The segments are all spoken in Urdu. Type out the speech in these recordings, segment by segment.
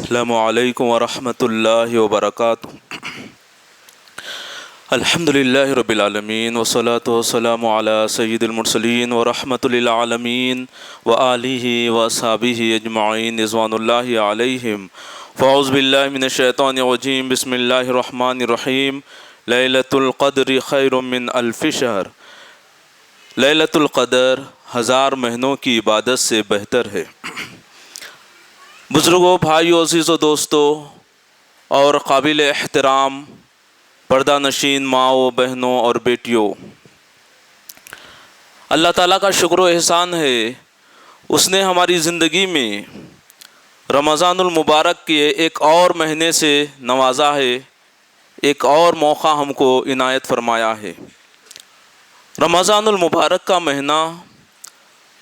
السلام علیکم ورحمۃ اللہ وبرکاتہ۔ الحمد للہ رب العالمین والصلاة والسلام علی سید المرسلین ورحمۃ للعالمین وآلہ واصحابہ اجمعین رضوان اللہ علیہم۔ فاعوذ باللہ من الشیطان الرجیم، بسم اللہ الرحمن الرحیم۔ لیلۃ القدر خیر من الف شہر۔ لیلۃ القدر 1000 مہینوں کی عبادت سے بہتر ہے۔ بزرگوں، بھائیوں، عزیزوں، دوستوں اور قابل احترام پردہ نشین ماؤں، بہنوں اور بیٹیوں، اللہ تعالیٰ کا شکر و احسان ہے، اس نے ہماری زندگی میں رمضان المبارک کے ایک اور مہینے سے نوازا ہے، ایک اور موقع ہم کو عنایت فرمایا ہے۔ رمضان المبارک کا مہینہ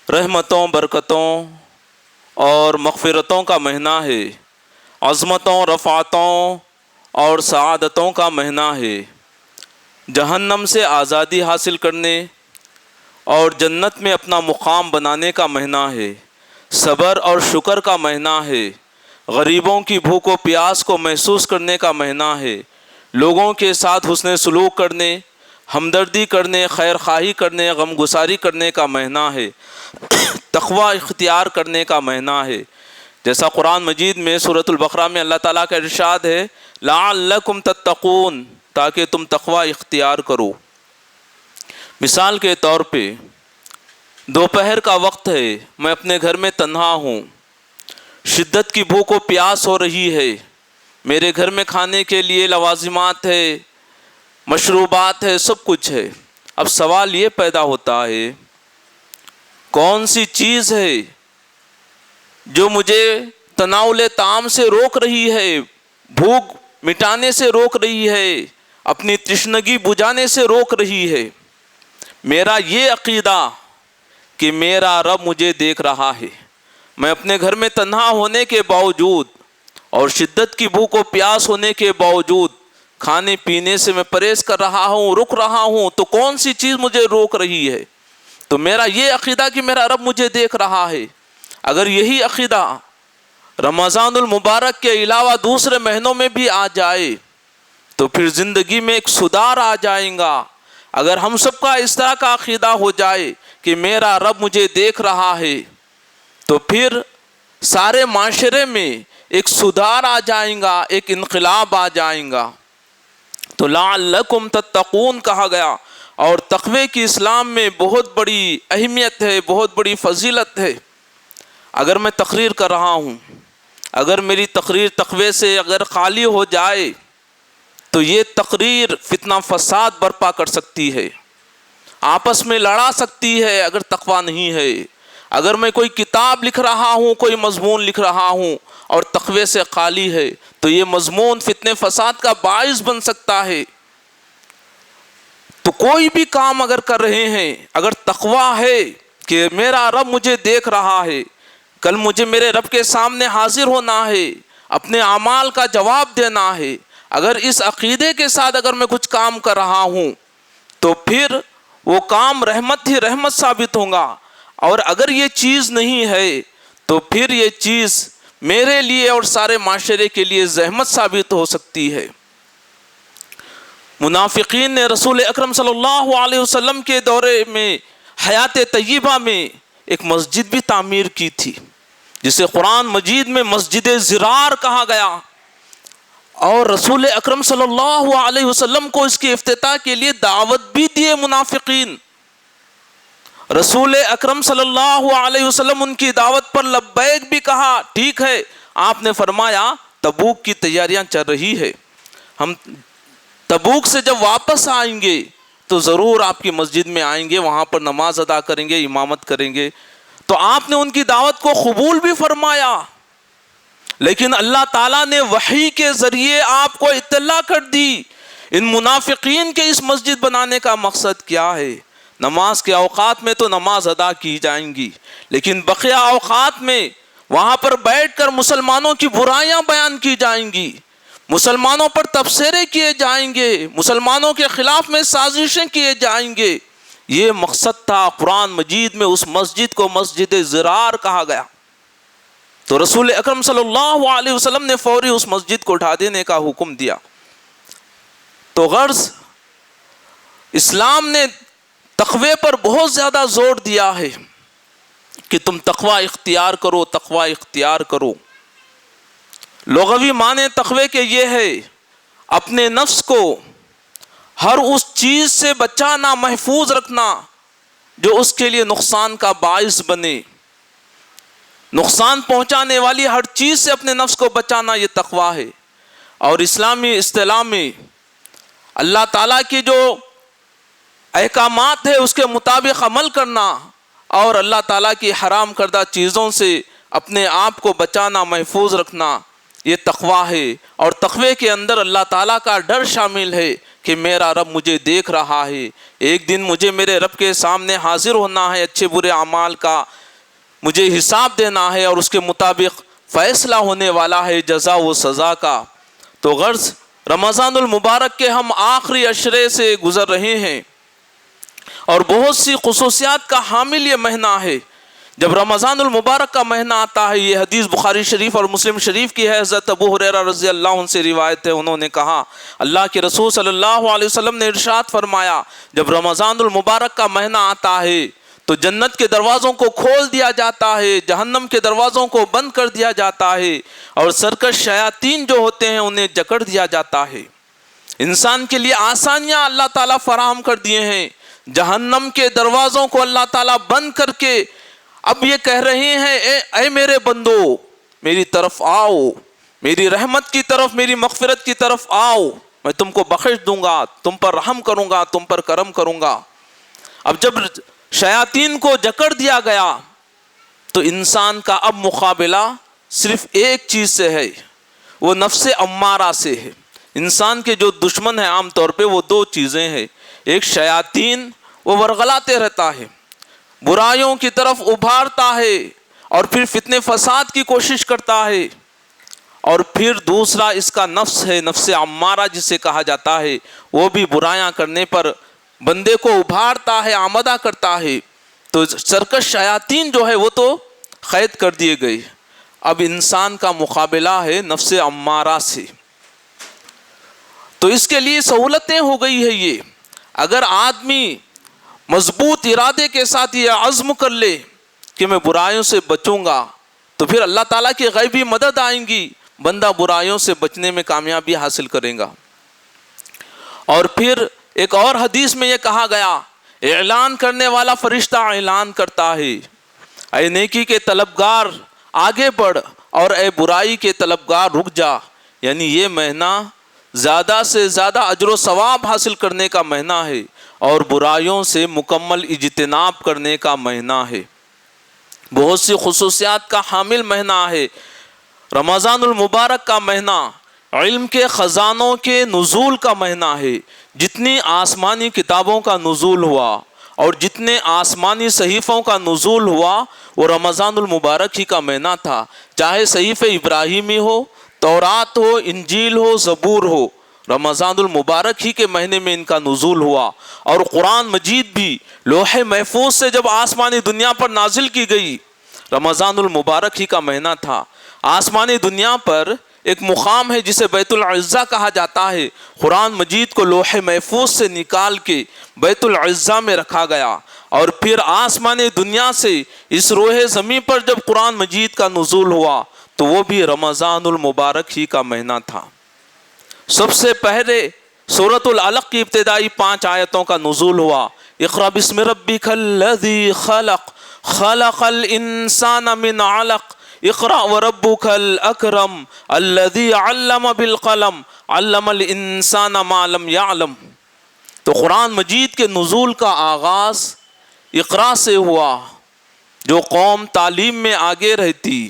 رحمتوں، برکتوں اور مغفرتوں کا مہینہ ہے، عظمتوں، رفعتوں اور سعادتوں کا مہینہ ہے، جہنم سے آزادی حاصل کرنے اور جنت میں اپنا مقام بنانے کا مہینہ ہے، صبر اور شکر کا مہینہ ہے، غریبوں کی بھوک و پیاس کو محسوس کرنے کا مہینہ ہے، لوگوں کے ساتھ حسن سلوک کرنے، ہمدردی کرنے، خیر خواہی کرنے، غم گساری کرنے کا مہینہ ہے، تقوی اختیار کرنے کا مہینہ ہے۔ جیسا قرآن مجید میں سورۃ البقرہ میں اللہ تعالیٰ کا ارشاد ہے، لعلکم تتقون، تاکہ تم تقوی اختیار کرو۔ مثال کے طور پہ دوپہر کا وقت ہے، میں اپنے گھر میں تنہا ہوں، شدت کی بھوک و پیاس ہو رہی ہے، میرے گھر میں کھانے کے لیے لوازمات ہے، مشروبات ہے، سب کچھ ہے۔ اب سوال یہ پیدا ہوتا ہے، کون سی چیز ہے جو مجھے تناول طعام سے روک رہی ہے، بھوک مٹانے سے روک رہی ہے، اپنی تشنگی بجھانے سے روک رہی ہے؟ میرا یہ عقیدہ کہ میرا رب مجھے دیکھ رہا ہے، میں اپنے گھر میں تنہا ہونے کے باوجود اور شدت کی بھوک و پیاس ہونے کے باوجود کھانے پینے سے میں پرہیز کر رہا ہوں، رک رہا ہوں، تو کون سی چیز مجھے روک رہی ہے؟ تو میرا یہ عقیدہ کہ میرا رب مجھے دیکھ رہا ہے۔ اگر یہی عقیدہ رمضان المبارک کے علاوہ دوسرے مہینوں میں بھی آ جائے تو پھر زندگی میں ایک سدھار آ جائے گا۔ اگر ہم سب کا اس طرح کا عقیدہ ہو جائے کہ میرا رب مجھے دیکھ رہا ہے تو پھر سارے معاشرے میں ایک سدھار آ جائے گا، ایک انقلاب آ جائے گا۔ تو لعلکم تتقون کہا گیا، اور تقوی کی اسلام میں بہت بڑی اہمیت ہے، بہت بڑی فضیلت ہے۔ اگر میں تقریر کر رہا ہوں، اگر میری تقریر تقوی سے اگر خالی ہو جائے تو یہ تقریر فتنہ فساد برپا کر سکتی ہے، آپس میں لڑا سکتی ہے اگر تقوی نہیں ہے۔ اگر میں کوئی کتاب لکھ رہا ہوں، کوئی مضمون لکھ رہا ہوں اور تقوی سے خالی ہے تو یہ مضمون فتنہ فساد کا باعث بن سکتا ہے۔ تو کوئی بھی کام اگر کر رہے ہیں، اگر تقوی ہے کہ میرا رب مجھے دیکھ رہا ہے، کل مجھے میرے رب کے سامنے حاضر ہونا ہے، اپنے اعمال کا جواب دینا ہے، اگر اس عقیدے کے ساتھ اگر میں کچھ کام کر رہا ہوں تو پھر وہ کام رحمت ہی رحمت ثابت ہوگا، اور اگر یہ چیز نہیں ہے تو پھر یہ چیز میرے لیے اور سارے معاشرے کے لیے زحمت ثابت ہو سکتی ہے۔ منافقین نے رسول اکرم صلی اللہ علیہ وسلم کے دورے میں حیات طیبہ میں ایک مسجد بھی تعمیر کی تھی، جسے قرآن مجید میں مسجد زرار کہا گیا، اور رسول اکرم صلی اللہ علیہ وسلم کو اس کے افتتاح کے لیے دعوت بھی دیے منافقین۔ رسول اکرم صلی اللہ علیہ وسلم ان کی دعوت پر لبیک بھی کہا، ٹھیک ہے۔ آپ نے فرمایا تبوک کی تیاریاں چل رہی ہے، ہم تبوک سے جب واپس آئیں گے تو ضرور آپ کی مسجد میں آئیں گے، وہاں پر نماز ادا کریں گے، امامت کریں گے۔ تو آپ نے ان کی دعوت کو قبول بھی فرمایا، لیکن اللہ تعالیٰ نے وحی کے ذریعے آپ کو اطلاع کر دی، ان منافقین کے اس مسجد بنانے کا مقصد کیا ہے۔ نماز کے اوقات میں تو نماز ادا کی جائیں گی، لیکن بقیہ اوقات میں وہاں پر بیٹھ کر مسلمانوں کی برائیاں بیان کی جائیں گی، مسلمانوں پر تبصرے کیے جائیں گے، مسلمانوں کے خلاف میں سازشیں کیے جائیں گے۔ یہ مقصد تھا، قرآن مجید میں اس مسجد کو مسجد زرار کہا گیا۔ تو رسول اکرم صلی اللہ علیہ وسلم نے فوری اس مسجد کو اٹھا دینے کا حکم دیا۔ تو غرض اسلام نے تقوی پر بہت زیادہ زور دیا ہے کہ تم تقوی اختیار کرو، تقوی اختیار کرو۔ لغوی معنی تقوی کے یہ ہے اپنے نفس کو ہر اس چیز سے بچانا، محفوظ رکھنا جو اس کے لیے نقصان کا باعث بنے۔ نقصان پہنچانے والی ہر چیز سے اپنے نفس کو بچانا، یہ تقوی ہے۔ اور اسلامی اصطلاح میں اللہ تعالیٰ کی جو احکامات ہے اس کے مطابق عمل کرنا اور اللہ تعالیٰ کی حرام کردہ چیزوں سے اپنے آپ کو بچانا، محفوظ رکھنا، یہ تقوی ہے۔ اور تقوی کے اندر اللہ تعالیٰ کا ڈر شامل ہے کہ میرا رب مجھے دیکھ رہا ہے، ایک دن مجھے میرے رب کے سامنے حاضر ہونا ہے، اچھے برے اعمال کا مجھے حساب دینا ہے اور اس کے مطابق فیصلہ ہونے والا ہے جزا و سزا کا۔ تو غرض رمضان المبارک کے ہم آخری عشرے سے گزر رہے ہیں اور بہت سی خصوصیات کا حامل یہ مہینہ ہے۔ جب رمضان المبارک کا مہینہ آتا ہے، یہ حدیث بخاری شریف اور مسلم شریف کی ہے، حضرت ابو ہریرہ رضی اللہ عنہ سے روایت ہے، انہوں نے کہا اللہ کے رسول صلی اللہ علیہ وسلم نے ارشاد فرمایا جب رمضان المبارک کا مہینہ آتا ہے تو جنت کے دروازوں کو کھول دیا جاتا ہے، جہنم کے دروازوں کو بند کر دیا جاتا ہے اور سرکش شیاطین جو ہوتے ہیں انہیں جکڑ دیا جاتا ہے۔ انسان کے لیے آسانیاں اللہ تعالیٰ فراہم کر دیے ہیں، جہنم کے دروازوں کو اللہ تعالیٰ بند کر کے اب یہ کہہ رہے ہیں اے میرے بندو میری طرف آؤ، میری رحمت کی طرف، میری مغفرت کی طرف آؤ، میں تم کو بخش دوں گا، تم پر رحم کروں گا، تم پر کرم کروں گا۔ اب جب شیاطین کو جکڑ دیا گیا تو انسان کا اب مقابلہ صرف ایک چیز سے ہے، وہ نفس امارہ سے ہے۔ انسان کے جو دشمن ہیں عام طور پہ وہ دو چیزیں ہیں، ایک شیاطین، وہ ورغلاتے رہتا ہے، برائیوں کی طرف ابھارتا ہے اور پھر فتنے فساد کی کوشش کرتا ہے، اور پھر دوسرا اس کا نفس ہے، نفس امارہ جسے کہا جاتا ہے، وہ بھی برائیاں کرنے پر بندے کو ابھارتا ہے، آمادہ کرتا ہے۔ تو سرکش شیاطین جو ہے وہ تو قید کر دیے گئے، اب انسان کا مقابلہ ہے نفس امارہ سے۔ تو اس کے لیے سہولتیں ہو گئی ہے یہ، اگر آدمی مضبوط ارادے کے ساتھ یہ عزم کر لے کہ میں برائیوں سے بچوں گا تو پھر اللہ تعالیٰ کی غیبی مدد آئیں گی، بندہ برائیوں سے بچنے میں کامیابی حاصل کرے گا۔ اور پھر ایک اور حدیث میں یہ کہا گیا اعلان کرنے والا فرشتہ اعلان کرتا ہے اے نیکی کے طلبگار آگے بڑھ اور اے برائی کے طلبگار رک جا، یعنی یہ مہینہ زیادہ سے زیادہ اجر و ثواب حاصل کرنے کا مہینہ ہے اور برائیوں سے مکمل اجتناب کرنے کا مہینہ ہے، بہت سی خصوصیات کا حامل مہینہ ہے۔ رمضان المبارک کا مہینہ علم کے خزانوں کے نزول کا مہینہ ہے، جتنی آسمانی کتابوں کا نزول ہوا اور جتنے آسمانی صحیفوں کا نزول ہوا وہ رمضان المبارک ہی کا مہینہ تھا، چاہے صحیفہ ابراہیمی ہو، تورات ہو، انجیل ہو، زبور ہو، رمضان المبارک ہی کے مہینے میں ان کا نزول ہوا۔ اور قرآن مجید بھی لوح محفوظ سے جب آسمانی دنیا پر نازل کی گئی رمضان المبارک ہی کا مہینہ تھا۔ آسمانی دنیا پر ایک مقام ہے جسے بیت العزہ کہا جاتا ہے، قرآن مجید کو لوح محفوظ سے نکال کے بیت العزہ میں رکھا گیا، اور پھر آسمانی دنیا سے اس روح زمین پر جب قرآن مجید کا نزول ہوا تو وہ بھی رمضان المبارک ہی کا مہینہ تھا۔ سب سے پہلے سورۃ العلق کی ابتدائی 5 آیتوں کا نزول ہوا، اقرأ بسم ربک الذی خلق خلق الانسان من علق اقرأ وربک الاکرم الذی علم بالقلم علم الانسان ما لم یعلم۔ تو قرآن مجید کے نزول کا آغاز اقرا سے ہوا۔ جو قوم تعلیم میں آگے رہتی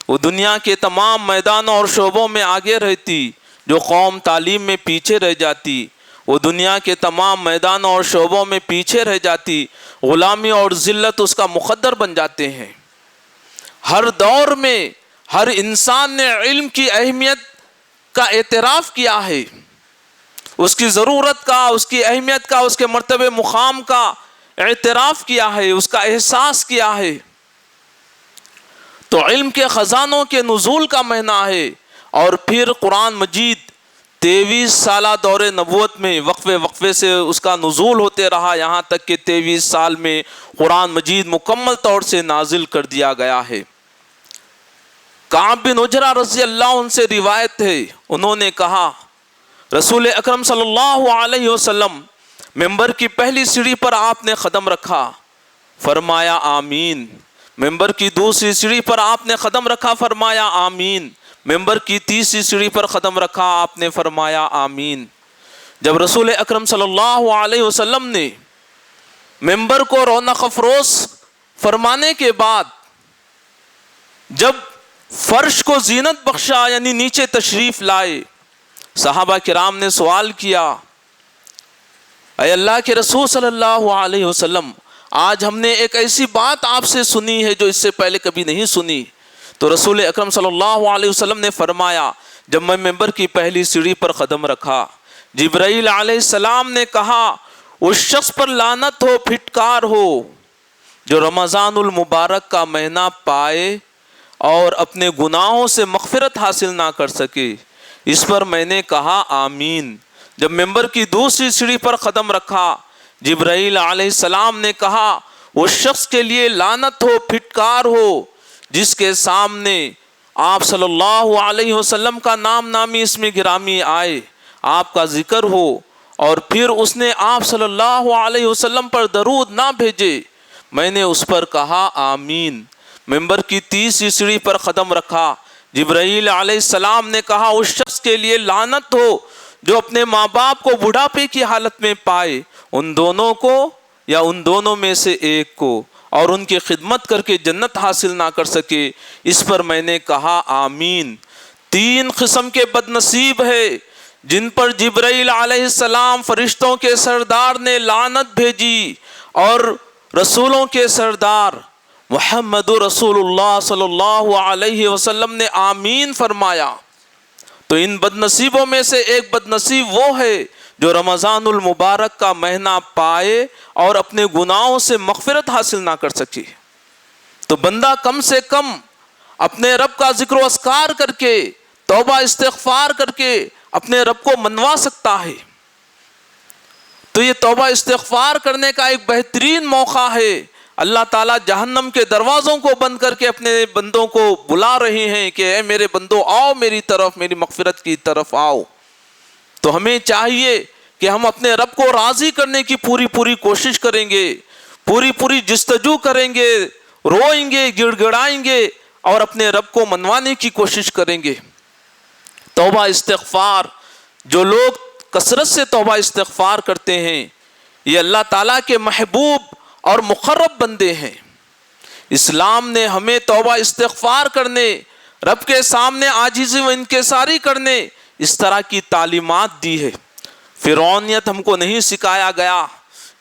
وہ دنیا کے تمام میدانوں اور شعبوں میں آگے رہتی، جو قوم تعلیم میں پیچھے رہ جاتی وہ دنیا کے تمام میدانوں اور شعبوں میں پیچھے رہ جاتی، غلامی اور ذلت اس کا مقدر بن جاتے ہیں۔ ہر دور میں ہر انسان نے علم کی اہمیت کا اعتراف کیا ہے، اس کی ضرورت کا، اس کی اہمیت کا، اس کے مرتبے مقام کا اعتراف کیا ہے، اس کا احساس کیا ہے۔ تو علم کے خزانوں کے نزول کا مہینہ ہے. اور پھر قرآن مجید 23 سالہ دور نبوت میں وقفے سے اس کا نزول ہوتے رہا، یہاں تک کہ 23 سال میں قرآن مجید مکمل طور سے نازل کر دیا گیا ہے. کعب بن عجرہ رضی اللہ عنہ سے روایت ہے، انہوں نے کہا رسول اکرم صلی اللہ علیہ وسلم ممبر کی پہلی سیڑھی پر آپ نے قدم رکھا، فرمایا آمین. ممبر کی دوسری سیڑھی پر آپ نے قدم رکھا، فرمایا آمین. ممبر کی تیسری سیڑھی پر قدم رکھا، آپ نے فرمایا آمین. جب رسول اکرم صلی اللہ علیہ وسلم نے ممبر کو رونق افروز فرمانے کے بعد جب فرش کو زینت بخشا یعنی نیچے تشریف لائے، صحابہ کرام نے سوال کیا اے اللہ کے رسول صلی اللہ علیہ وسلم، آج ہم نے ایک ایسی بات آپ سے سنی ہے جو اس سے پہلے کبھی نہیں سنی. تو رسول اکرم صلی اللہ علیہ وسلم نے فرمایا جب میں ممبر کی پہلی سیڑھی پر قدم رکھا، جبرائیل علیہ السلام نے کہا اس شخص پر لعنت ہو، پھٹکار ہو جو رمضان المبارک کا مہینہ پائے اور اپنے گناہوں سے مغفرت حاصل نہ کر سکے. اس پر میں نے کہا آمین. جب ممبر کی دوسری سیڑھی پر قدم رکھا، جبرائیل علیہ السلام نے کہا اس شخص کے لیے لعنت ہو، پھٹکار ہو جس کے سامنے آپ صلی اللہ علیہ وسلم کا نام نامی اسم گرامی آئے، آپ کا ذکر ہو اور پھر اس نے آپ صلی اللہ علیہ وسلم پر درود نہ بھیجے. میں نے اس پر کہا آمین. ممبر کی تیسری سیڑھی پر قدم رکھا، جبرائیل علیہ السلام نے کہا اس شخص کے لیے لعنت ہو جو اپنے ماں باپ کو بڑھاپے کی حالت میں پائے، ان دونوں کو یا ان دونوں میں سے ایک کو، اور ان کی خدمت کر کے جنت حاصل نہ کر سکے. اس پر میں نے کہا آمین. 3 قسم کے بد نصیب ہے جن پر جبرائیل علیہ السلام فرشتوں کے سردار نے لعنت بھیجی اور رسولوں کے سردار محمد رسول اللہ صلی اللہ علیہ وسلم نے آمین فرمایا. تو ان بد نصیبوں میں سے ایک بد نصیب وہ ہے جو رمضان المبارک کا مہینہ پائے اور اپنے گناہوں سے مغفرت حاصل نہ کر سکے. تو بندہ کم سے کم اپنے رب کا ذکر و اذکار کر کے، توبہ استغفار کر کے اپنے رب کو منوا سکتا ہے. تو یہ توبہ استغفار کرنے کا ایک بہترین موقع ہے. اللہ تعالیٰ جہنم کے دروازوں کو بند کر کے اپنے بندوں کو بلا رہے ہیں کہ اے میرے بندو آؤ میری طرف، میری مغفرت کی طرف آؤ. تو ہمیں چاہیے کہ ہم اپنے رب کو راضی کرنے کی پوری کوشش کریں گے، پوری جستجو کریں گے، روئیں گے، گڑ گڑائیں گے اور اپنے رب کو منوانے کی کوشش کریں گے. توبہ استغفار، جو لوگ کثرت سے توبہ استغفار کرتے ہیں یہ اللہ تعالیٰ کے محبوب اور مقرب بندے ہیں. اسلام نے ہمیں توبہ استغفار کرنے، رب کے سامنے عاجزی و انکساری کرنے اس طرح کی تعلیمات دی ہے. فرعونیت ہم کو نہیں سکھایا گیا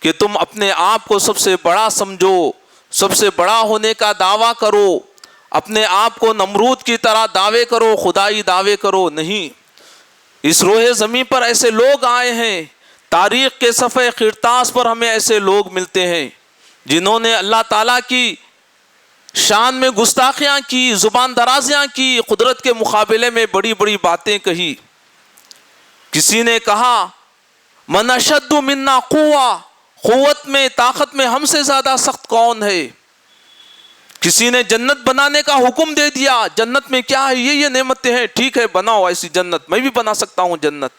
کہ تم اپنے آپ کو سب سے بڑا سمجھو، سب سے بڑا ہونے کا دعویٰ کرو، اپنے آپ کو نمرود کی طرح دعوے کرو، خدائی دعوے کرو. نہیں، اس روئے زمین پر ایسے لوگ آئے ہیں، تاریخ کے صفحے قرطاس پر ہمیں ایسے لوگ ملتے ہیں جنہوں نے اللہ تعالیٰ کی شان میں گستاخیاں کی، زبان درازیاں کی، قدرت کے مقابلے میں بڑی باتیں کہی. کسی نے کہا من اشد منا قوہ، قوت میں، طاقت میں ہم سے زیادہ سخت کون ہے. کسی نے جنت بنانے کا حکم دے دیا، جنت میں کیا ہے، یہ نعمتیں ہیں، ٹھیک ہے بناؤ ایسی جنت، میں بھی بنا سکتا ہوں جنت.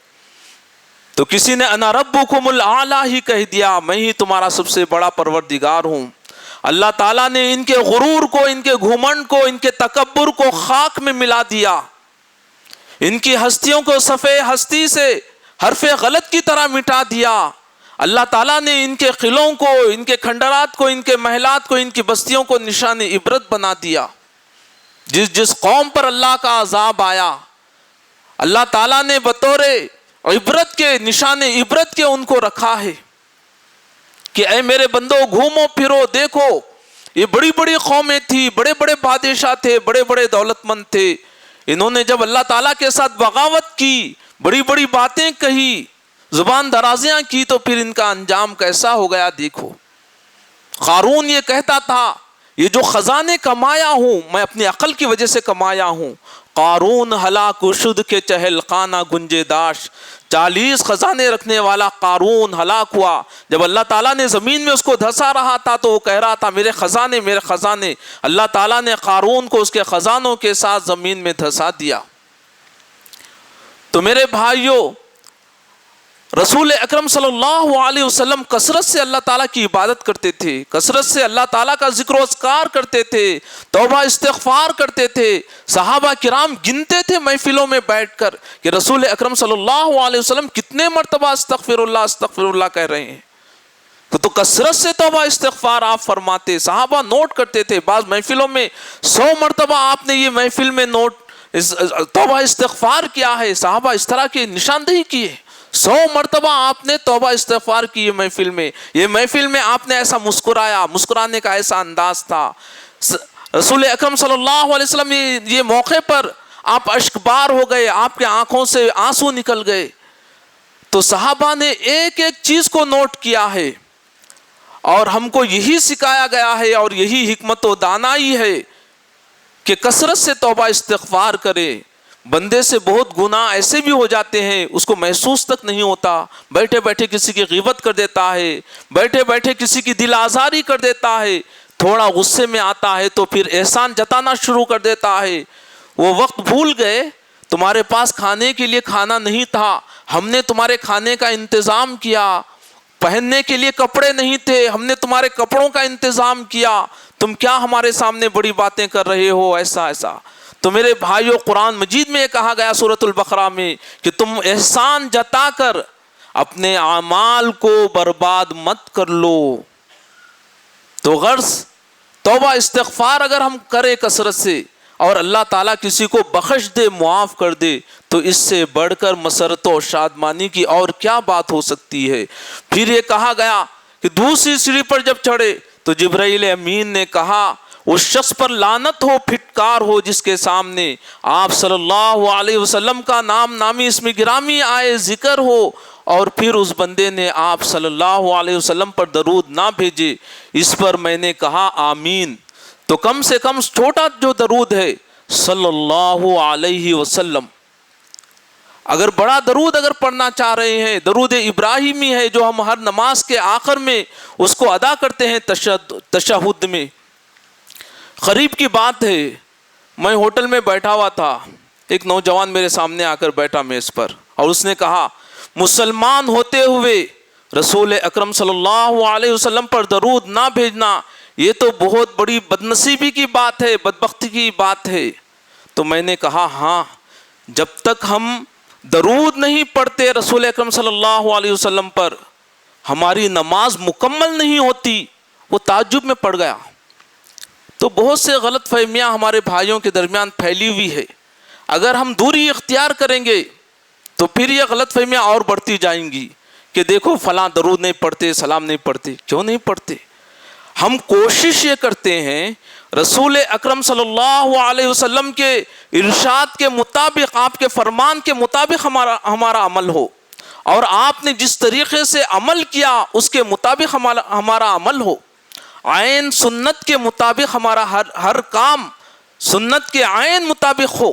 تو کسی نے انا ربکم الاعلی ہی کہہ دیا، میں ہی تمہارا سب سے بڑا پروردگار ہوں. اللہ تعالیٰ نے ان کے غرور کو، ان کے گھمنڈ کو، ان کے تکبر کو خاک میں ملا دیا. ان کی ہستیوں کو صفحے ہستی سے حرف غلط کی طرح مٹا دیا. اللہ تعالیٰ نے ان کے قلعوں کو، ان کے کھنڈرات کو، ان کے محلات کو، ان کی بستیوں کو نشان عبرت بنا دیا. جس قوم پر اللہ کا عذاب آیا، اللہ تعالیٰ نے بطور عبرت کے، نشان عبرت کے ان کو رکھا ہے کہ اے میرے بندو گھومو پھرو، دیکھو یہ بڑی قومیں تھی، بڑے بادشاہ تھے، بڑے دولت مند تھے. انہوں نے جب اللہ تعالیٰ کے ساتھ بغاوت کی، بڑی باتیں کہی، زبان درازیاں کی، تو پھر ان کا انجام کیسا ہو گیا دیکھو. قارون یہ کہتا تھا یہ جو خزانے کمایا ہوں میں اپنی عقل کی وجہ سے کمایا ہوں. قارون ہلاک شد کے چہل خانہ گنجے داش. 40 خزانے رکھنے والا قارون ہلاک ہوا. جب اللہ تعالیٰ نے زمین میں اس کو دھسا رہا تھا تو وہ کہہ رہا تھا میرے خزانے میرے خزانے. اللہ تعالیٰ نے قارون کو اس کے خزانوں کے ساتھ زمین میں دھسا دیا. تو میرے بھائیوں، رسول اکرم صلی اللہ علیہ وسلم کثرت سے اللہ تعالیٰ کی عبادت کرتے تھے، کثرت سے اللہ تعالیٰ کا ذکر و اذکار کرتے تھے، توبہ استغفار کرتے تھے. صحابہ کرام گنتے تھے محفلوں میں بیٹھ کر کہ رسول اکرم صلی اللہ علیہ وسلم کتنے مرتبہ استغفر اللہ کہہ رہے ہیں. تو کثرت سے توبہ استغفار آپ فرماتے. صحابہ نوٹ کرتے تھے، بعض محفلوں میں 100 مرتبہ آپ نے یہ محفل میں نوٹ توبہ استغفار کیا ہے. صحابہ اس طرح کی نشاندہی کی ہے. 100 مرتبہ آپ نے توبہ استغفار کی. یہ محفل میں آپ نے ایسا مسکرایا، مسکرانے کا ایسا انداز تھا. رسول اکرم صلی اللہ علیہ وسلم یہ موقع پر آپ اشکبار ہو گئے، آپ کے آنکھوں سے آنسو نکل گئے. تو صحابہ نے ایک ایک چیز کو نوٹ کیا ہے اور ہم کو یہی سکھایا گیا ہے اور یہی حکمت و دانائی ہے کہ کثرت سے توبہ استغفار کرے. بندے سے بہت گناہ ایسے بھی ہو جاتے ہیں اس کو محسوس تک نہیں ہوتا. بیٹھے بیٹھے کسی کی غیبت کر دیتا ہے، بیٹھے بیٹھے کسی کی دل آزاری کر دیتا ہے، تھوڑا غصے میں آتا ہے تو پھر احسان جتانا شروع کر دیتا ہے. وہ وقت بھول گئے تمہارے پاس کھانے کے لیے کھانا نہیں تھا، ہم نے تمہارے کھانے کا انتظام کیا. پہننے کے لیے کپڑے نہیں تھے، ہم نے تمہارے کپڑوں کا انتظام کیا. تم کیا ہمارے سامنے بڑی باتیں کر رہے ہو؟ ایسا. تو میرے بھائیوں، قرآن مجید میں یہ کہا گیا سورۃ البقرہ میں کہ تم احسان جتا کر اپنے اعمال کو برباد مت کر لو. تو غرض توبہ استغفار اگر ہم کریں کثرت سے اور اللہ تعالیٰ کسی کو بخش دے، معاف کر دے، تو اس سے بڑھ کر مسرت و شادمانی کی اور کیا بات ہو سکتی ہے. پھر یہ کہا گیا کہ دوسری سیڑھی پر جب چڑھے تو جبرائیل امین نے کہا اس شخص پر لعنت ہو، پھٹکار ہو جس کے سامنے آپ صلی اللہ علیہ وسلم کا نام نامی اسم گرامی آئے، ذکر ہو، اور پھر اس بندے نے آپ صلی اللہ علیہ وسلم پر درود نہ بھیجے. اس پر میں نے کہا آمین. تو کم سے کم چھوٹا جو درود ہے صلی اللہ علیہ وسلم، اگر بڑا درود اگر پڑھنا چاہ رہے ہیں، درود ابراہیمی ہے جو ہم ہر نماز کے آخر میں اس کو ادا کرتے ہیں تشہد میں. قریب کی بات ہے، میں ہوٹل میں بیٹھا ہوا تھا، ایک نوجوان میرے سامنے آ کر بیٹھا میز پر، اور اس نے کہا مسلمان ہوتے ہوئے رسول اکرم صلی اللہ علیہ وسلم پر درود نہ بھیجنا یہ تو بہت بڑی بدنصیبی کی بات ہے، بدبختی کی بات ہے. تو میں نے کہا ہاں، جب تک ہم درود نہیں پڑھتے رسول اکرم صلی اللہ علیہ وسلم پر ہماری نماز مکمل نہیں ہوتی. وہ تعجب میں پڑ گیا. تو بہت سے غلط فہمیاں ہمارے بھائیوں کے درمیان پھیلی ہوئی ہے. اگر ہم دوری اختیار کریں گے تو پھر یہ غلط فہمیاں اور بڑھتی جائیں گی کہ دیکھو فلاں درود نہیں پڑھتے، سلام نہیں پڑھتے. کیوں نہیں پڑھتے؟ ہم کوشش یہ کرتے ہیں رسول اکرم صلی اللہ علیہ وسلم کے ارشاد کے مطابق، آپ کے فرمان کے مطابق ہمارا عمل ہو، اور آپ نے جس طریقے سے عمل کیا اس کے مطابق ہمارا عمل ہو. عین سنت کے مطابق ہمارا ہر کام سنت کے عین مطابق ہو.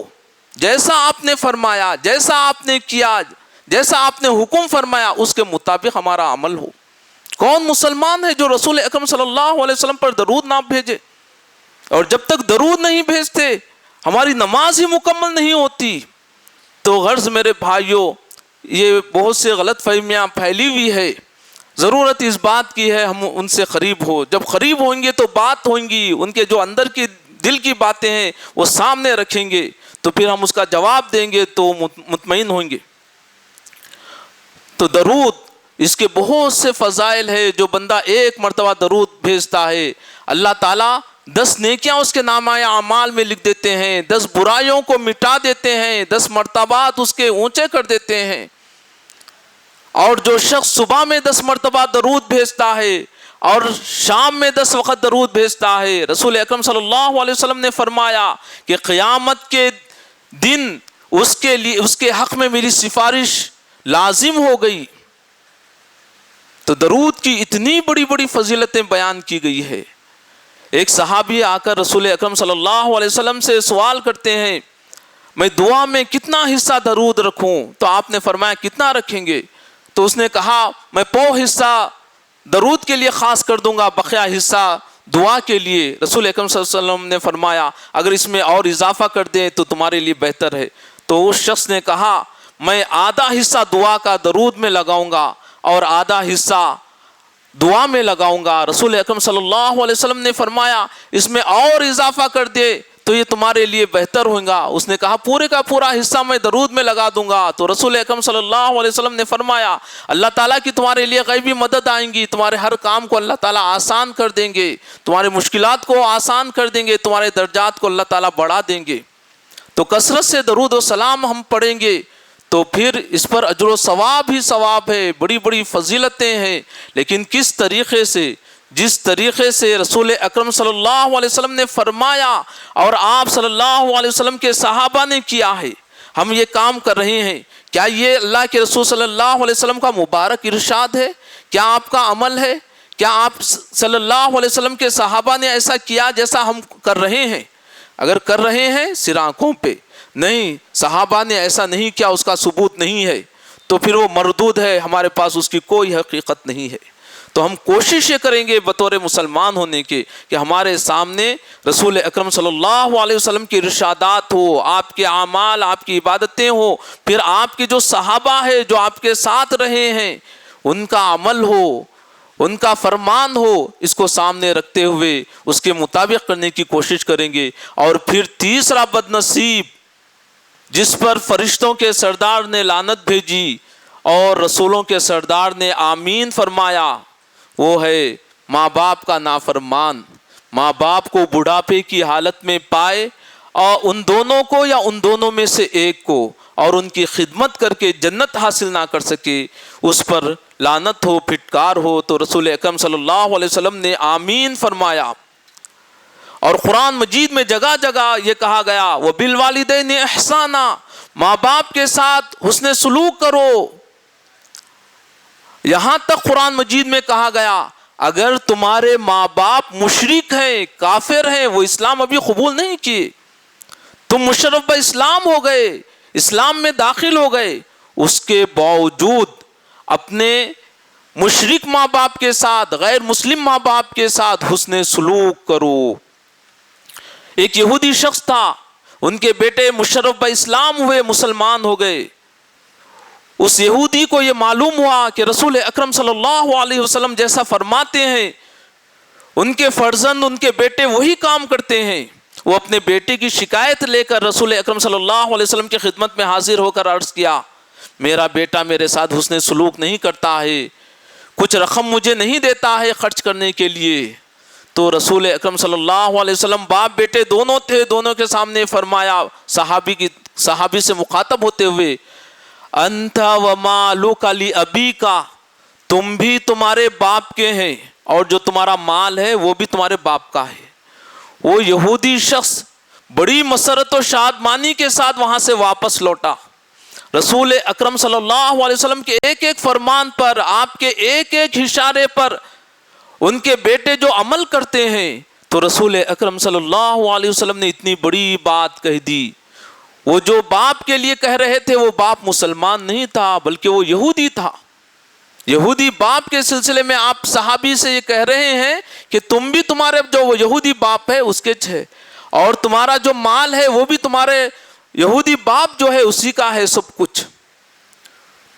جیسا آپ نے فرمایا، جیسا آپ نے کیا، جیسا آپ نے حکم فرمایا اس کے مطابق ہمارا عمل ہو. کون مسلمان ہے جو رسول اکرم صلی اللہ علیہ وسلم پر درود نہ بھیجے؟ اور جب تک درود نہیں بھیجتے ہماری نماز ہی مکمل نہیں ہوتی. تو غرض میرے بھائیوں، یہ بہت سے غلط فہمیاں پھیلی ہوئی ہے. ضرورت اس بات کی ہے ہم ان سے قریب ہو. جب قریب ہوئیں گے تو بات ہوئیں گی، ان کے جو اندر کی دل کی باتیں ہیں وہ سامنے رکھیں گے تو پھر ہم اس کا جواب دیں گے تو مطمئن ہوئیں گے. تو درود، اس کے بہت سے فضائل ہے. جو بندہ ایک مرتبہ درود بھیجتا ہے اللہ تعالیٰ 10 نیکیاں اس کے نامہ اعمال میں لکھ دیتے ہیں، 10 برائیوں کو مٹا دیتے ہیں، 10 مرتبات اس کے اونچے کر دیتے ہیں. اور جو شخص صبح میں 10 مرتبہ درود بھیجتا ہے اور شام میں 10 وقت درود بھیجتا ہے، رسول اکرم صلی اللہ علیہ وسلم نے فرمایا کہ قیامت کے دن اس کے حق میں میری سفارش لازم ہو گئی. تو درود کی اتنی بڑی بڑی فضیلتیں بیان کی گئی ہے. ایک صحابی آ کر رسول اکرم صلی اللہ علیہ وسلم سے سوال کرتے ہیں میں دعا میں کتنا حصہ درود رکھوں؟ تو آپ نے فرمایا کتنا رکھیں گے؟ تو اس نے کہا میں 1/4 حصہ درود کے لیے خاص کر دوں گا، بقیہ حصہ دعا کے لیے۔ رسول اکرم صلی اللہ علیہ وسلم نے فرمایا اگر اس میں اور اضافہ کر دیں تو تمہارے لیے بہتر ہے۔ تو اس شخص نے کہا میں آدھا حصہ دعا کا درود میں لگاؤں گا اور آدھا حصہ دعا میں لگاؤں گا۔ رسول اکرم صلی اللہ علیہ وسلم نے فرمایا اس میں اور اضافہ کر دے تو یہ تمہارے لیے بہتر ہوگا۔ اس نے کہا پورے کا پورا حصہ میں درود میں لگا دوں گا۔ تو رسول اکرم صلی اللہ علیہ وسلم نے فرمایا اللہ تعالیٰ کی تمہارے لیے غیبی مدد آئیں گی، تمہارے ہر کام کو اللہ تعالیٰ آسان کر دیں گے، تمہارے مشکلات کو آسان کر دیں گے، تمہارے درجات کو اللہ تعالیٰ بڑھا دیں گے۔ تو کثرت سے درود و سلام ہم پڑھیں گے تو پھر اس پر اجر و ثواب ہی ثواب ہے، بڑی بڑی فضیلتیں ہیں۔ لیکن کس طریقے سے؟ جس طریقے سے رسول اکرم صلی اللہ علیہ وسلم نے فرمایا اور آپ صلی اللہ علیہ وسلم کے صحابہ نے کیا ہے، ہم یہ کام کر رہے ہیں۔ کیا یہ اللہ کے رسول صلی اللہ علیہ وسلم کا مبارک ارشاد ہے؟ کیا آپ کا عمل ہے؟ کیا آپ صلی اللہ علیہ وسلم کے صحابہ نے ایسا کیا جیسا ہم کر رہے ہیں؟ اگر کر رہے ہیں سر آنکھوں پہ، نہیں صحابہ نے ایسا نہیں کیا، اس کا ثبوت نہیں ہے، تو پھر وہ مردود ہے، ہمارے پاس اس کی کوئی حقیقت نہیں ہے۔ تو ہم کوشش یہ کریں گے بطور مسلمان ہونے کے کہ ہمارے سامنے رسول اکرم صلی اللہ علیہ وسلم کی ارشادات ہو، آپ کے اعمال، آپ کی عبادتیں ہو، پھر آپ کے جو صحابہ ہیں جو آپ کے ساتھ رہے ہیں ان کا عمل ہو، ان کا فرمان ہو، اس کو سامنے رکھتے ہوئے اس کے مطابق کرنے کی کوشش کریں گے۔ اور پھر تیسرا بد نصیب جس پر فرشتوں کے سردار نے لعنت بھیجی اور رسولوں کے سردار نے آمین فرمایا، وہ ہے ماں باپ کا نافرمان۔ ماں باپ کو بڑھاپے کی حالت میں پائے اور ان دونوں کو یا ان دونوں میں سے ایک کو اور ان کی خدمت کر کے جنت حاصل نہ کر سکے، اس پر لعنت ہو، پھٹکار ہو۔ تو رسول اکرم صلی اللہ علیہ وسلم نے آمین فرمایا۔ اور قرآن مجید میں جگہ جگہ یہ کہا گیا وَبِالْوَالِدَيْنِ إِحْسَانًا، ماں باپ کے ساتھ حسن سلوک کرو۔ یہاں تک قرآن مجید میں کہا گیا اگر تمہارے ماں باپ مشرک ہیں، کافر ہیں، وہ اسلام ابھی قبول نہیں کیے، تم مشرف اسلام ہو گئے، اسلام میں داخل ہو گئے، اس کے باوجود اپنے مشرک ماں باپ کے ساتھ، غیر مسلم ماں باپ کے ساتھ حسن سلوک کرو۔ ایک یہودی شخص تھا، ان کے بیٹے مشرف اسلام ہوئے، مسلمان ہو گئے۔ اس یہودی کو یہ معلوم ہوا کہ رسول اکرم صلی اللہ علیہ وسلم جیسا فرماتے ہیں ان کے فرزند، ان کے بیٹے وہی کام کرتے ہیں۔ وہ اپنے بیٹے کی شکایت لے کر رسول اکرم صلی اللہ علیہ وسلم کی خدمت میں حاضر ہو کر عرض کیا میرا بیٹا میرے ساتھ حسن سلوک نہیں کرتا ہے، کچھ رقم مجھے نہیں دیتا ہے خرچ کرنے کے لیے۔ تو رسول اکرم صلی اللہ علیہ وسلم باپ بیٹے دونوں تھے، دونوں کے سامنے فرمایا صحابی سے مخاطب ہوتے ہوئے انت ومالک لابیک، تم بھی تمہارے باپ کے ہیں اور جو تمہارا مال ہے وہ بھی تمہارے باپ کا ہے۔ وہ یہودی شخص بڑی مسرت و شادمانی کے ساتھ وہاں سے واپس لوٹا۔ رسول اکرم صلی اللہ علیہ وسلم کے ایک ایک فرمان پر، آپ کے ایک ایک اشارے پر ان کے بیٹے جو عمل کرتے ہیں، تو رسول اکرم صلی اللہ علیہ وسلم نے اتنی بڑی بات کہہ دی۔ وہ جو باپ کے لیے کہہ رہے تھے وہ باپ مسلمان نہیں تھا بلکہ وہ یہودی تھا۔ یہودی باپ کے سلسلے میں آپ صحابی سے یہ کہہ رہے ہیں کہ تم بھی تمہارے جو وہ یہودی باپ ہے اس کے ہے، اور تمہارا جو مال ہے وہ بھی تمہارے یہودی باپ جو ہے اسی کا ہے سب کچھ۔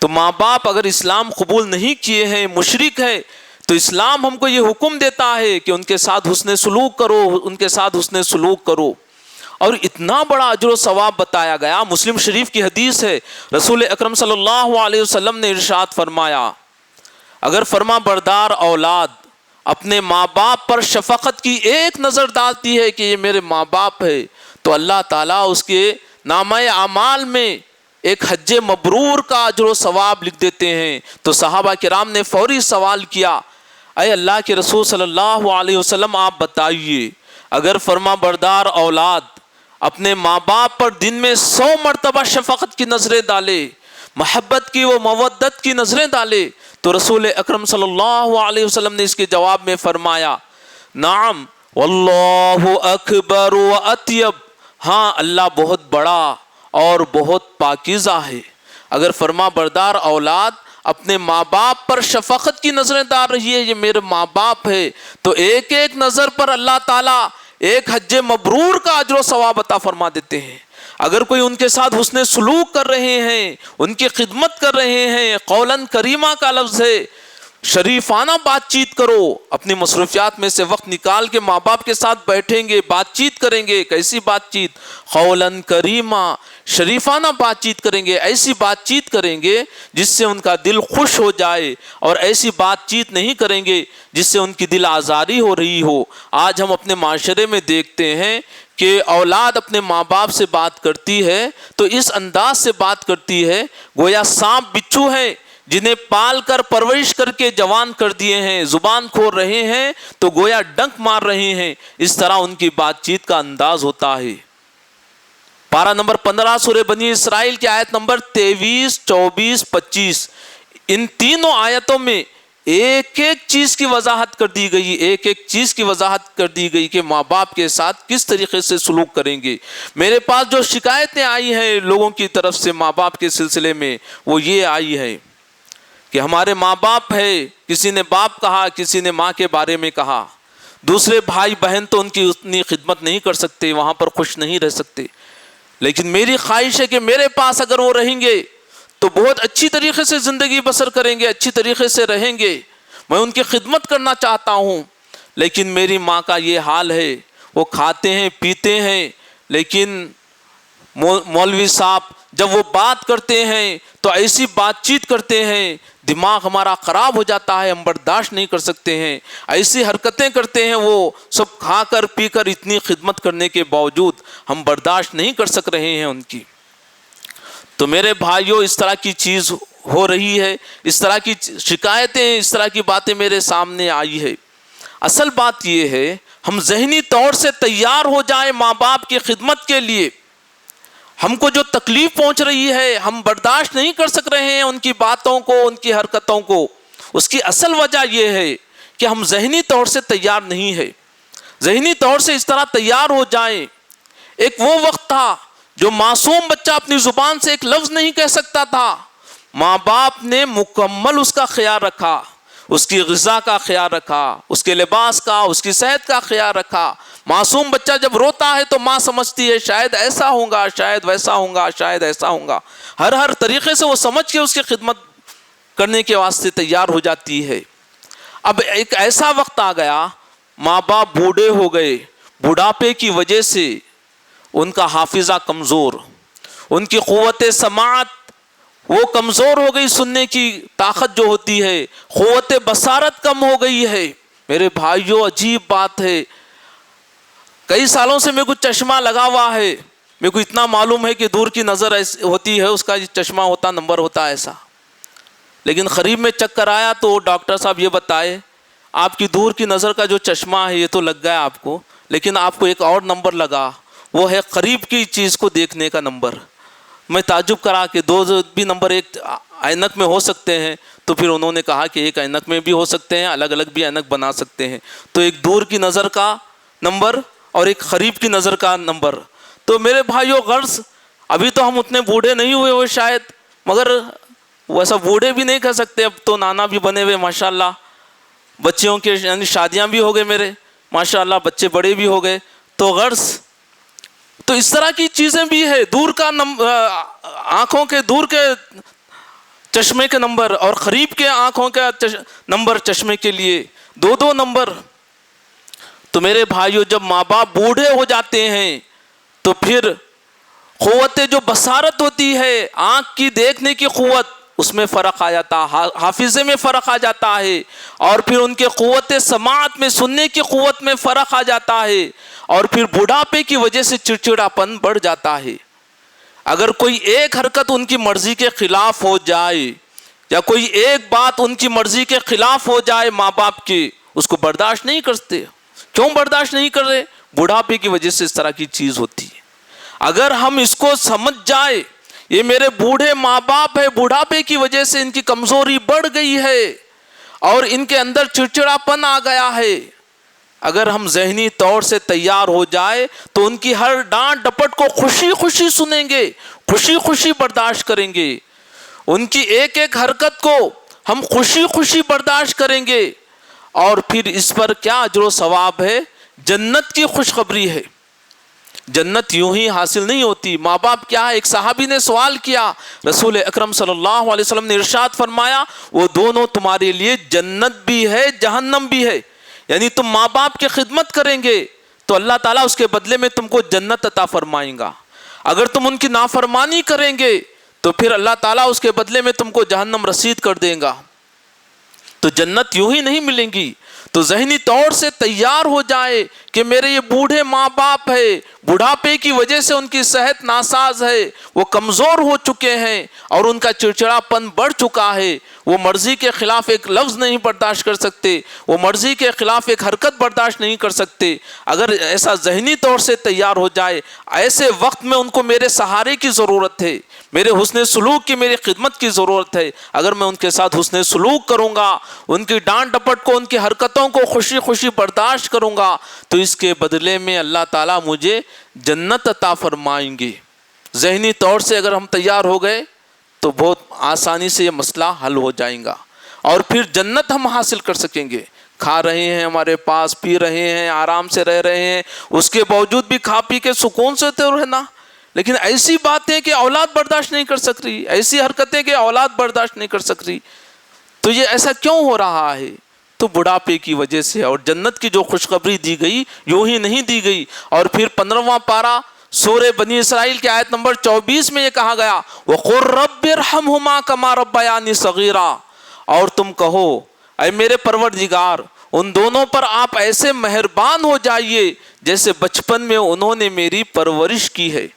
تو ماں باپ اگر اسلام قبول نہیں کیے ہیں، مشرک ہے، تو اسلام ہم کو یہ حکم دیتا ہے کہ ان کے ساتھ حسن سلوک کرو، ان کے ساتھ حسن سلوک کرو۔ اور اتنا بڑا اجر و ثواب بتایا گیا۔ مسلم شریف کی حدیث ہے، رسول اکرم صلی اللہ علیہ وسلم نے ارشاد فرمایا اگر فرما بردار اولاد اپنے ماں باپ پر شفقت کی ایک نظر ڈالتی ہے کہ یہ میرے ماں باپ ہے، تو اللہ تعالیٰ اس کے نامہ اعمال میں ایک حج مبرور کا اجر و ثواب لکھ دیتے ہیں۔ تو صحابہ کرام نے فوری سوال کیا اے اللہ کے رسول صلی اللہ علیہ وسلم آپ بتائیے اگر فرما بردار اولاد اپنے ماں باپ پر دن میں 100 مرتبہ شفقت کی نظریں ڈالے، محبت کی و مودت کی نظریں ڈالے، تو رسول اکرم صلی اللہ علیہ وسلم نے اس کے جواب میں فرمایا نعم واللہ اکبر و اطیب، ہاں اللہ بہت بڑا اور بہت پاکیزہ ہے۔ اگر فرما بردار اولاد اپنے ماں باپ پر شفقت کی نظریں ڈال رہی ہے، یہ میرے ماں باپ ہے، تو ایک ایک نظر پر اللہ تعالیٰ ایک حج مبرور کا اجر و ثواب عطا فرما دیتے ہیں۔ اگر کوئی ان کے ساتھ حسن سلوک کر رہے ہیں، ان کی خدمت کر رہے ہیں، قولاً کریمہ کا لفظ ہے، شریفانہ بات چیت کرو، اپنی مصروفیات میں سے وقت نکال کے ماں باپ کے ساتھ بیٹھیں گے، بات چیت کریں گے، کیسی بات چیت؟ قولاً کریمہ، شریفانہ بات چیت کریں گے، ایسی بات چیت کریں گے جس سے ان کا دل خوش ہو جائے، اور ایسی بات چیت نہیں کریں گے جس سے ان کی دل آزاری ہو رہی ہو۔ آج ہم اپنے معاشرے میں دیکھتے ہیں کہ اولاد اپنے ماں باپ سے بات کرتی ہے تو اس انداز سے بات کرتی ہے گویا سانپ بچھو ہیں جنہیں پال کر پرورش کر کے جوان کر دیے ہیں، زبان کھول رہے ہیں تو گویا ڈنک مار رہے ہیں، اس طرح ان کی بات چیت کا انداز ہوتا ہے۔ پارہ نمبر 15 سورہ بنی اسرائیل کی آیت نمبر 23، 24، 25، ان تینوں آیتوں میں ایک ایک چیز کی وضاحت کر دی گئی، ایک ایک چیز کی وضاحت کر دی گئی کہ ماں باپ کے ساتھ کس طریقے سے سلوک کریں گے۔ میرے پاس جو شکایتیں آئی ہیں لوگوں کی طرف سے ماں باپ کے سلسلے میں، وہ یہ آئی ہے کہ ہمارے ماں باپ ہے، کسی نے باپ کہا، کسی نے ماں کے بارے میں کہا، دوسرے بھائی بہن تو ان کی اتنی خدمت نہیں کر سکتے، وہاں پر خوش نہیں رہ سکتے، لیکن میری خواہش ہے کہ میرے پاس اگر وہ رہیں گے تو بہت اچھی طریقے سے زندگی بسر کریں گے، اچھی طریقے سے رہیں گے، میں ان کی خدمت کرنا چاہتا ہوں۔ لیکن میری ماں کا یہ حال ہے، وہ کھاتے ہیں پیتے ہیں، لیکن مولوی صاحب جب وہ بات کرتے ہیں تو ایسی بات چیت کرتے ہیں دماغ ہمارا خراب ہو جاتا ہے، ہم برداشت نہیں کر سکتے ہیں، ایسی حرکتیں کرتے ہیں، وہ سب کھا کر پی کر اتنی خدمت کرنے کے باوجود ہم برداشت نہیں کر سک رہے ہیں ان کی۔ تو میرے بھائیوں، اس طرح کی چیز ہو رہی ہے، اس طرح کی شکایتیں، اس طرح کی باتیں میرے سامنے آئی ہے۔ اصل بات یہ ہے ہم ذہنی طور سے تیار ہو جائیں ماں باپ کی خدمت کے لیے۔ ہم کو جو تکلیف پہنچ رہی ہے، ہم برداشت نہیں کر سک رہے ہیں ان کی باتوں کو، ان کی حرکتوں کو، اس کی اصل وجہ یہ ہے کہ ہم ذہنی طور سے تیار نہیں ہے۔ ذہنی طور سے اس طرح تیار ہو جائیں۔ ایک وہ وقت تھا جو معصوم بچہ اپنی زبان سے ایک لفظ نہیں کہہ سکتا تھا، ماں باپ نے مکمل اس کا خیال رکھا، اس کی غذا کا خیال رکھا، اس کے لباس کا، اس کی صحت کا خیال رکھا۔ معصوم بچہ جب روتا ہے تو ماں سمجھتی ہے شاید ایسا ہوگا، شاید ویسا ہوگا، شاید ایسا ہوگا، ہر طریقے سے وہ سمجھ کے اس کی خدمت کرنے کے واسطے تیار ہو جاتی ہے۔ اب ایک ایسا وقت آ گیا، ماں باپ بوڑھے ہو گئے، بڑھاپے کی وجہ سے ان کا حافظہ کمزور، ان کی قوت سماعت وہ کمزور ہو گئی، سننے کی طاقت جو ہوتی ہے، قوت بصارت کم ہو گئی ہے۔ میرے بھائیوں، عجیب بات ہے، کئی سالوں سے میرے کو چشمہ لگا ہوا ہے، میرے کو اتنا معلوم ہے کہ دور کی نظر ہوتی ہے، اس کا چشمہ ہوتا، نمبر ہوتا ایسا، لیکن قریب میں چیک کرایا تو ڈاکٹر صاحب یہ بتائے آپ کی دور کی نظر کا جو چشمہ ہے یہ تو لگ گیا آپ کو، لیکن آپ کو ایک اور نمبر لگا، وہ ہے قریب کی چیز کو دیکھنے کا نمبر۔ میں تعجب کرا کہ دو بھی نمبر ایک اینک میں ہو سکتے ہیں، تو پھر انہوں نے کہا کہ ایک اینک میں بھی ہو سکتے ہیں، الگ الگ بھی اینک بنا سکتے ہیں، تو ایک دور کی نظر کا نمبر اور ایک قریب کی نظر کا نمبر۔ تو میرے بھائیوں، غرض ابھی تو ہم اتنے بوڑھے نہیں ہوئے ہوئے شاید، مگر ویسا بوڑھے بھی نہیں کہہ سکتے، اب تو نانا بھی بنے ہوئے ماشاءاللہ، بچیوں کے یعنی شادیاں بھی ہو گئے میرے ماشاءاللہ، بچے بڑے بھی ہو گئے، تو غرض تو اس طرح کی چیزیں بھی ہے، دور کا آنکھوں کے دور کے چشمے کے نمبر اور قریب کے آنکھوں کا نمبر چشمے کے لیے، دو نمبر۔ تو میرے بھائیوں، جب ماں باپ بوڑھے ہو جاتے ہیں تو پھر قوت جو بصارت ہوتی ہے، آنکھ کی دیکھنے کی قوت، اس میں فرق آ جاتا ہے، حافظے میں فرق آ جاتا ہے، اور پھر ان کے قوت سماعت میں، سننے کی قوت میں فرق آ جاتا ہے، اور پھر بڑھاپے کی وجہ سے چڑچڑاپن بڑھ جاتا ہے۔ اگر کوئی ایک حرکت ان کی مرضی کے خلاف ہو جائے، یا کوئی ایک بات ان کی مرضی کے خلاف ہو جائے ماں باپ کی، اس کو برداشت نہیں کرتے۔ کیوں برداشت نہیں کر رہے؟ بڑھاپے کی وجہ سے اس طرح کی چیز ہوتی ہے۔ اگر ہم اس کو سمجھ جائے، یہ میرے بوڑھے ماں باپ ہے، بڑھاپے کی وجہ سے ان کی کمزوری بڑھ گئی ہے اور ان کے اندر چڑچڑاپن آ گیا ہے، اگر ہم ذہنی طور سے تیار ہو جائے تو ان کی ہر ڈانٹ ڈپٹ کو خوشی خوشی سنیں گے، خوشی خوشی برداشت کریں گے، ان کی ایک ایک حرکت کو ہم خوشی خوشی برداشت کریں گے، اور پھر اس پر کیا اجر و ثواب ہے؟ جنت کی خوشخبری ہے۔ جنت یوں ہی حاصل نہیں ہوتی۔ ماں باپ کیا ہے؟ ایک صحابی نے سوال کیا، رسول اکرم صلی اللہ علیہ وسلم نے ارشاد فرمایا وہ دونوں تمہارے لیے جنت بھی ہے جہنم بھی ہے، یعنی تم ماں باپ کی خدمت کریں گے تو اللہ تعالیٰ اس کے بدلے میں تم کو جنت عطا فرمائیں گا، اگر تم ان کی نافرمانی کریں گے تو پھر اللہ تعالیٰ اس کے بدلے میں تم کو جہنم رسید کر دے گا۔ تو جنت یوں ہی نہیں ملیں گی۔ تو ذہنی طور سے تیار ہو جائے کہ میرے یہ بوڑھے ماں باپ ہے، بڑھاپے کی وجہ سے ان کی صحت ناساز ہے، وہ کمزور ہو چکے ہیں اور ان کا چڑچڑاپن بڑھ چکا ہے، وہ مرضی کے خلاف ایک لفظ نہیں برداشت کر سکتے، وہ مرضی کے خلاف ایک حرکت برداشت نہیں کر سکتے۔ اگر ایسا ذہنی طور سے تیار ہو جائے، ایسے وقت میں ان کو میرے سہارے کی ضرورت ہے، میرے حسن سلوک کی، میری خدمت کی ضرورت ہے۔ اگر میں ان کے ساتھ حسن سلوک کروں گا، ان کی ڈانٹ ڈپٹ کو، ان کی حرکتوں کو خوشی خوشی برداشت کروں گا، تو اس کے بدلے میں اللہ تعالیٰ مجھے جنت عطا فرمائیں گے۔ ذہنی طور سے اگر ہم تیار ہو گئے تو بہت آسانی سے یہ مسئلہ حل ہو جائے گا، اور پھر جنت ہم حاصل کر سکیں گے۔ کھا رہے ہیں ہمارے پاس، پی رہے ہیں، آرام سے رہ رہے ہیں، اس کے باوجود بھی کھا پی کے سکون سے تو رہنا، لیکن ایسی باتیں کہ اولاد برداشت نہیں کر سک رہی، ایسی حرکتیں کہ اولاد برداشت نہیں کر سک رہی، تو یہ ایسا کیوں ہو رہا ہے؟ تو بڑھاپے کی وجہ سے۔ اور جنت کی جو خوشخبری دی گئی یوں ہی نہیں دی گئی۔ اور پھر 15واں پارہ سورہ بنی اسرائیل کی آیت نمبر 24 میں یہ کہا گیا وَقُلْ رَبِّ ارْحَمْهُمَا كَمَا رَبَّيَانِي صَغِيرًا، اور تم کہو اے میرے پروردگار ان دونوں پر آپ ایسے مہربان ہو جائیے جیسے بچپن میں انہوں نے میری پرورش کی ہے،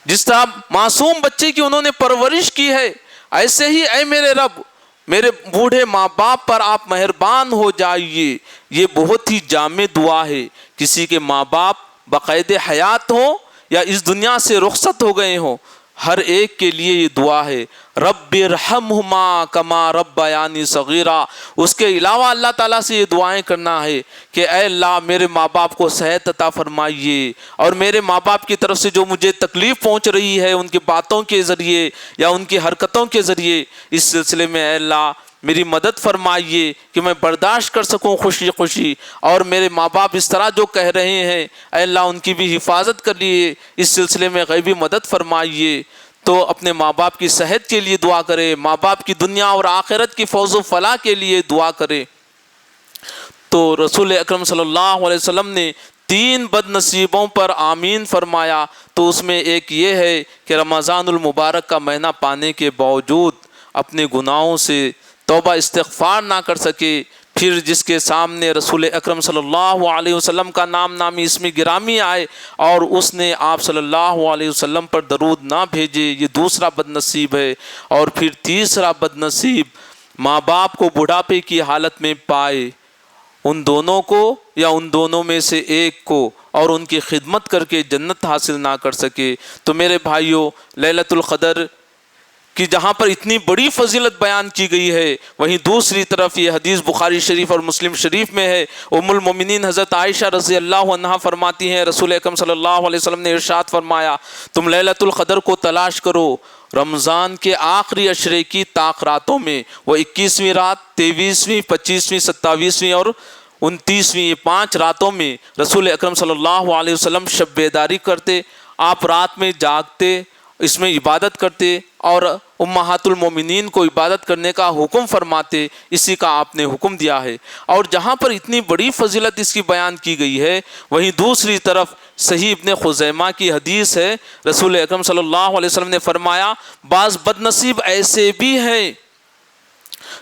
جس طرح معصوم بچے کی انہوں نے پرورش کی ہے، ایسے ہی اے میرے رب میرے بوڑھے ماں باپ پر آپ مہربان ہو جائیے۔ یہ بہت ہی جامع دعا ہے۔ کسی کے ماں باپ باقاعدہ حیات ہوں یا اس دنیا سے رخصت ہو گئے ہوں، ہر ایک کے لیے یہ دعا ہے رب ارحمہما کما ربیانی صغیرا۔ اس کے علاوہ اللہ تعالیٰ سے یہ دعائیں کرنا ہے کہ اے اللہ میرے ماں باپ کو صحت عطا فرمائیے، اور میرے ماں باپ کی طرف سے جو مجھے تکلیف پہنچ رہی ہے ان کی باتوں کے ذریعے یا ان کی حرکتوں کے ذریعے، اس سلسلے میں اے اللہ میری مدد فرمائیے کہ میں برداشت کر سکوں خوشی خوشی، اور میرے ماں باپ اس طرح جو کہہ رہے ہیں اے اللہ ان کی بھی حفاظت کر لیے، اس سلسلے میں غیبی مدد فرمائیے۔ تو اپنے ماں باپ کی صحت کے لیے دعا کرے، ماں باپ کی دنیا اور آخرت کی فوز و فلاح کے لیے دعا کرے۔ تو رسول اکرم صلی اللہ علیہ وسلم نے 3 بد نصیبوں پر آمین فرمایا، تو اس میں ایک یہ ہے کہ رمضان المبارک کا مہینہ پانے کے باوجود اپنے گناہوں سے توبہ استغفار نہ کر سکے، پھر جس کے سامنے رسول اکرم صلی اللہ علیہ وسلم کا نام نامی اسم گرامی آئے اور اس نے آپ صلی اللہ علیہ وسلم پر درود نہ بھیجے، یہ دوسرا بد نصیب ہے۔ اور پھر تیسرا بد نصیب ماں باپ کو بڑھاپے کی حالت میں پائے، ان دونوں کو یا ان دونوں میں سے ایک کو، اور ان کی خدمت کر کے جنت حاصل نہ کر سکے۔ تو میرے بھائیوں، لیلۃ القدر کہ جہاں پر اتنی بڑی فضیلت بیان کی گئی ہے، وہیں دوسری طرف یہ حدیث بخاری شریف اور مسلم شریف میں ہے۔ ام المومنین حضرت عائشہ رضی اللہ عنہا فرماتی ہیں رسول اکرم صلی اللہ علیہ وسلم نے ارشاد فرمایا تم لیلۃ القدر کو تلاش کرو رمضان کے آخری عشرے کی طاق راتوں میں، وہ 21ویں رات، 23ویں، 25ویں، 27ویں اور 29ویں، یہ 5 راتوں میں رسول اکرم صلی اللہ علیہ وسلم شب بیداری کرتے، آپ رات میں جاگتے، اس میں عبادت کرتے اور امہات المومنین کو عبادت کرنے کا حکم فرماتے، اسی کا آپ نے حکم دیا ہے۔ اور جہاں پر اتنی بڑی فضیلت اس کی بیان کی گئی ہے، وہیں دوسری طرف صحیح ابن خزیمہ کی حدیث ہے، رسول اکرم صلی اللہ علیہ وسلم نے فرمایا بعض بد نصیب ایسے بھی ہیں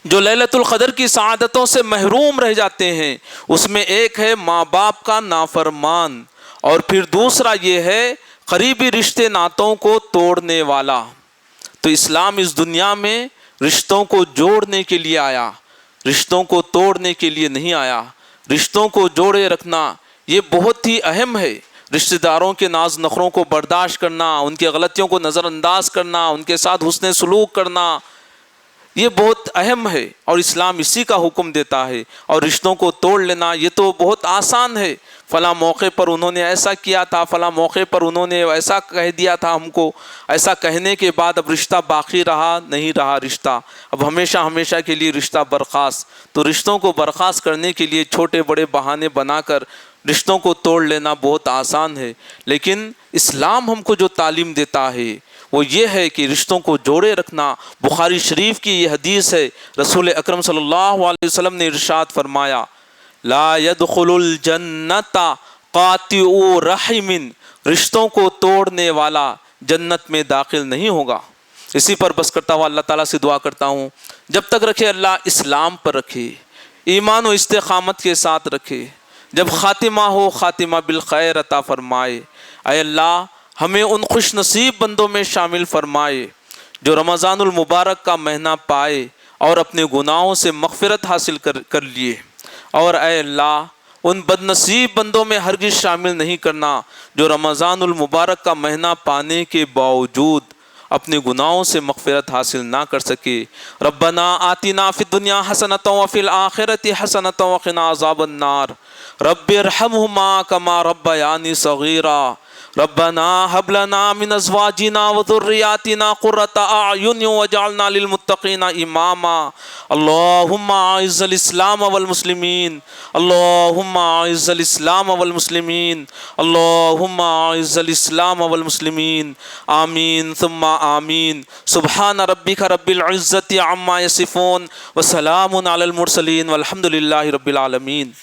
جو لیلۃ القدر کی سعادتوں سے محروم رہ جاتے ہیں۔ اس میں ایک ہے ماں باپ کا نافرمان، اور پھر دوسرا یہ ہے قریبی رشتے ناتوں کو توڑنے والا۔ تو اسلام اس دنیا میں رشتوں کو جوڑنے کے لیے آیا، رشتوں کو توڑنے کے لیے نہیں آیا۔ رشتوں کو جوڑے رکھنا یہ بہت ہی اہم ہے، رشتہ داروں کے ناز نخروں کو برداشت کرنا، ان کی غلطیوں کو نظر انداز کرنا، ان کے ساتھ حسن سلوک کرنا، یہ بہت اہم ہے اور اسلام اسی کا حکم دیتا ہے۔ اور رشتوں کو توڑ لینا یہ تو بہت آسان ہے، فلاں موقع پر انہوں نے ایسا کیا تھا، فلاں موقع پر انہوں نے ایسا کہہ دیا تھا ہم کو، ایسا کہنے کے بعد اب رشتہ باقی رہا نہیں رہا، رشتہ اب ہمیشہ ہمیشہ کے لیے رشتہ برخاست۔ تو رشتوں کو برخاست کرنے کے لیے چھوٹے بڑے بہانے بنا کر رشتوں کو توڑ لینا بہت آسان ہے، لیکن اسلام ہم کو جو تعلیم دیتا ہے وہ یہ ہے کہ رشتوں کو جوڑے رکھنا۔ بخاری شریف کی یہ حدیث ہے، رسول اکرم صلی اللہ علیہ وسلم نے ارشاد فرمایا، لا يدخل الجنت قاطع رحم، رشتوں کو توڑنے والا جنت میں داخل نہیں ہوگا۔ اسی پر بس کرتا ہوں، اللہ تعالیٰ سے دعا کرتا ہوں جب تک رکھے اللہ اسلام پر رکھے، ایمان و استقامت کے ساتھ رکھے، جب خاتمہ ہو خاتمہ بالخیر عطا فرمائے۔ اے اللہ ہمیں ان خوش نصیب بندوں میں شامل فرمائے جو رمضان المبارک کا مہینہ پائے اور اپنے گناہوں سے مغفرت حاصل کر لیے، اور اے اللہ ان بد نصیب بندوں میں ہرگز شامل نہیں کرنا جو رمضان المبارک کا مہینہ پانے کے باوجود اپنے گناہوں سے مغفرت حاصل نہ کر سکے۔ ربنا آتنا فی الدنیا حسنۃ وفی الآخرۃ حسنۃ وقنا عذاب النار، رب ارحمہما کما ربیانی صغیرا، ربنا هب لنا من ازواجنا وذرياتنا قرة اعين واجعلنا للمتقين اماما۔ اللهم اعز الاسلام والمسلمين، اللهم اعز الاسلام والمسلمين، اللهم اعز الاسلام والمسلمين، آمین ثم آمین۔ سبحان ربک رب العزة عما يصفون وسلام علی المرسلین والحمد للہ رب العالمین۔